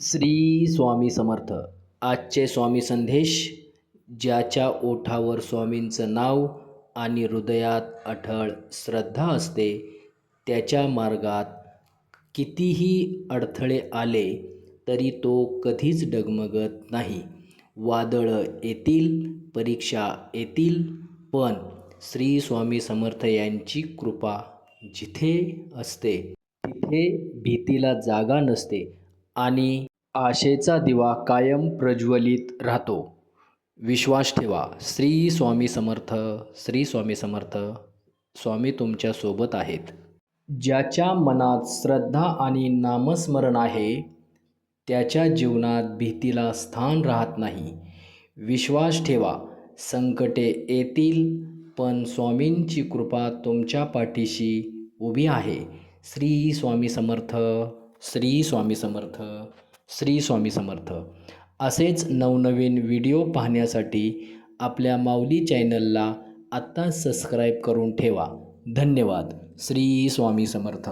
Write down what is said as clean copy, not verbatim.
श्री स्वामी समर्थ. आजचे स्वामी संदेश. ज्याच्या ओठावर स्वामींचं नाव आणि हृदयात अढळ श्रद्धा असते, त्याच्या मार्गात कितीही अडथळे आले तरी तो कधीच डगमगत नाही. वादळं येतील, परीक्षा येतील, पण श्री स्वामी समर्थ यांची कृपा जिथे असते तिथे भीतीला जागा नसते आणि आशेचा दिवा कायम प्रज्वलित राहतो. विश्वास ठेवा. श्री स्वामी समर्थ. श्री स्वामी समर्थ. स्वामी तुमच्या सोबत आहेत. ज्याच्या मनात श्रद्धा आणि नामस्मरण आहे, त्याच्या जीवनात भीतीला स्थान राहत नाही. विश्वास ठेवा. संकटे येतील, पण स्वामींची कृपा तुमच्या पाठीशी उभी आहे. श्री स्वामी समर्थ. श्री स्वामी समर्थ. श्री स्वामी समर्थ. असेच नवनवीन व्हिडिओ पाहण्यासाठी आपल्या माऊली चॅनलला आत्ताच सबस्क्राईब करून ठेवा. धन्यवाद. श्री स्वामी समर्थ.